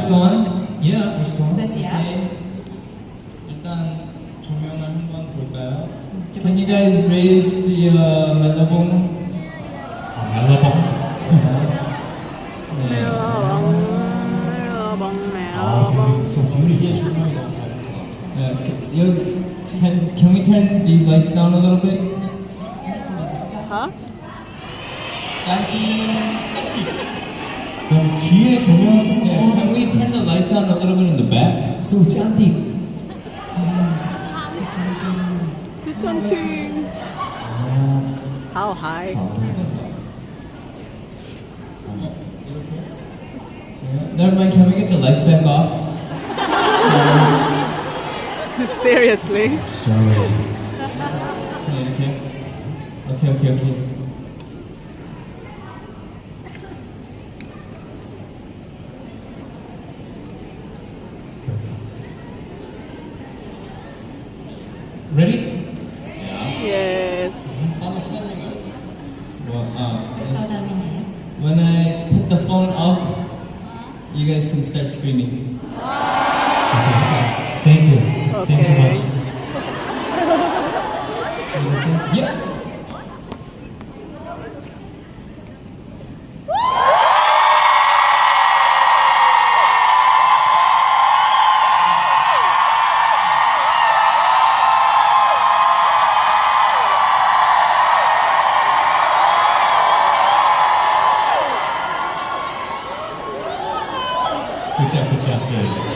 first one. Yeah, first one. This, yeah. Okay. 일단 조명을 한번 볼까요? Can you guys raise the 멜로봉? 멜로봉. 네. So beautiful. 이게 조명이 너무 밝은 것 같아요. Can we turn these lights down a little bit? Huh? 짠띠. 그럼 뒤에 조명 좀. Yeah, can we turn the lights on a little bit in the back? So 짠띠. 수천층. How high? 이렇게? Yeah. Never mind. Can we get the lights back off? Seriously? Sorry. 네, 이렇게. 오케이. Ready? Yes. 다음 타이밍 알려주세요. Basta timing When I put the phone up, you guys can start screaming. Okay. Thank you. Thanks so Okay. much. You listen? Yep. Good job.